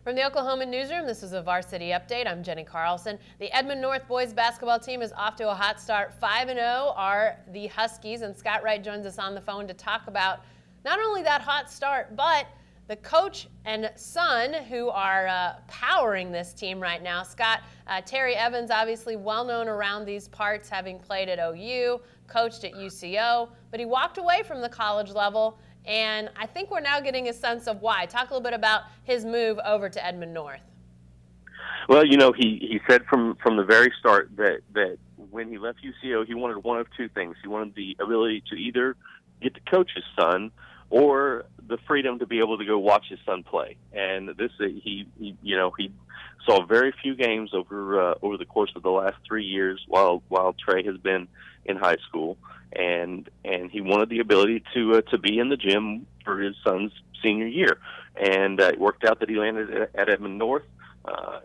From the Oklahoman newsroom, this is a Varsity Update. I'm Jenny Carlson. The Edmond North boys basketball team is off to a hot start. 5-0 are the Huskies, and Scott Wright joins us on the phone to talk about not only that hot start, but the coach and son who are powering this team right now. Scott, Trae Evans, obviously well known around these parts, having played at OU, coached at UCO, but he walked away from the college level. And I think we're now getting a sense of why. Talk a little bit about his move over to Edmond North. Well, you know, he said from the very start that when he left UCO, he wanted one of two things. He wanted the ability to either get to coach his son or the freedom to be able to go watch his son play. And this, he saw very few games over the course of the last 3 years while Trae has been in high school. And he wanted the ability to be in the gym for his son's senior year, and it worked out that he landed at Edmond North,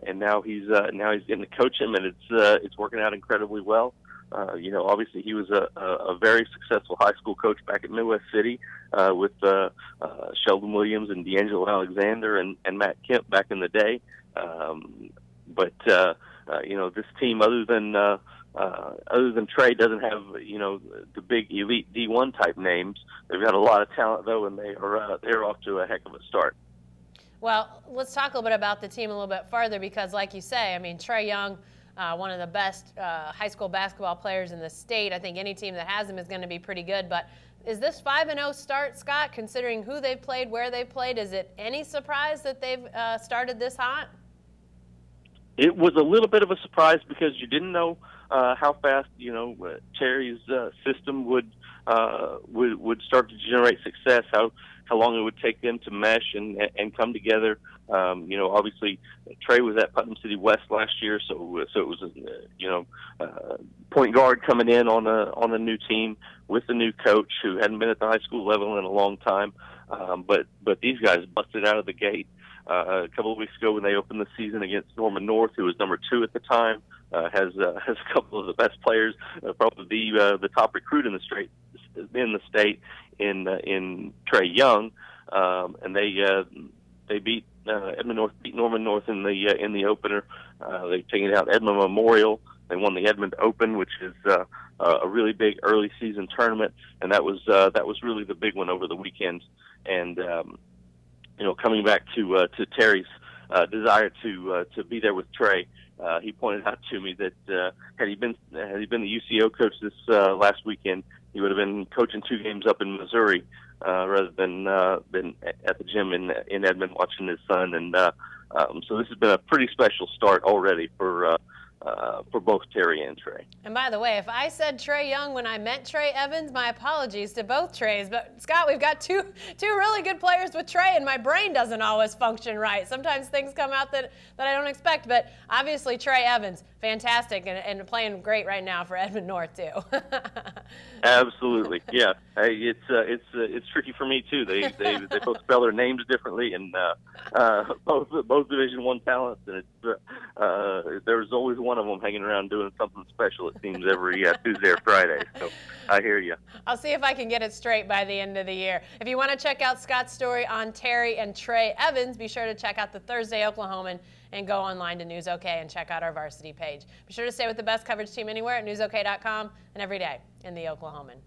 and now he's getting to coach him, and it's working out incredibly well. Obviously he was a very successful high school coach back at Midwest City with Sheldon Williams and D'Angelo Alexander and Matt Kemp back in the day. But this team, other than Trae, doesn't have the big elite D1 type names. They've got a lot of talent though, and they're off to a heck of a start. Well, let's talk a little bit about the team a little bit further, because like you say, I mean, Trae Young, one of the best high school basketball players in the state. I think any team that has him is going to be pretty good. But is this 5-0 start, Scott, considering who they've played, where they've played? Is it any surprise that they've started this hot? It was a little bit of a surprise because you didn't know how fast Terry's system would start to generate success. How long it would take them to mesh and come together. Obviously Trae was at Putnam City West last year, so it was point guard coming in on a new team with a new coach who hadn't been at the high school level in a long time. But these guys busted out of the gate. A couple of weeks ago when they opened the season against Norman North, who was number 2 at the time, has a couple of the best players, probably the top recruit in the state in Trae Young, and they beat Edmond North, beat Norman North in the opener. They've taken out Edmond Memorial. They won the Edmond Open, which is a really big early season tournament, and that was really the big one over the weekend. And coming back to Terry's desire to be there with Trae, he pointed out to me that had he been the UCO coach this last weekend, he would have been coaching 2 games up in Missouri rather than at the gym in Edmond watching his son. And so this has been a pretty special start already for both Terry and Trae. And by the way, if I said Trae Young when I meant Trae Evans, my apologies to both Traes. But Scott, we've got two really good players with Trae, and my brain doesn't always function right. Sometimes things come out that I don't expect. But obviously Trae Evans, fantastic, and playing great right now for Edmond North too. Absolutely, yeah. It's tricky for me too. They both spell their names differently, and both Division I talents, and there's always one of them hanging around doing something special, it seems, every Tuesday or Friday. So I hear you. I'll see if I can get it straight by the end of the year. If you want to check out Scott's story on Terry and Trae Evans, be sure to check out the Thursday Oklahoman and go online to News OK and check out our Varsity page. Be sure to stay with the best coverage team anywhere at newsok.com and every day in the Oklahoman.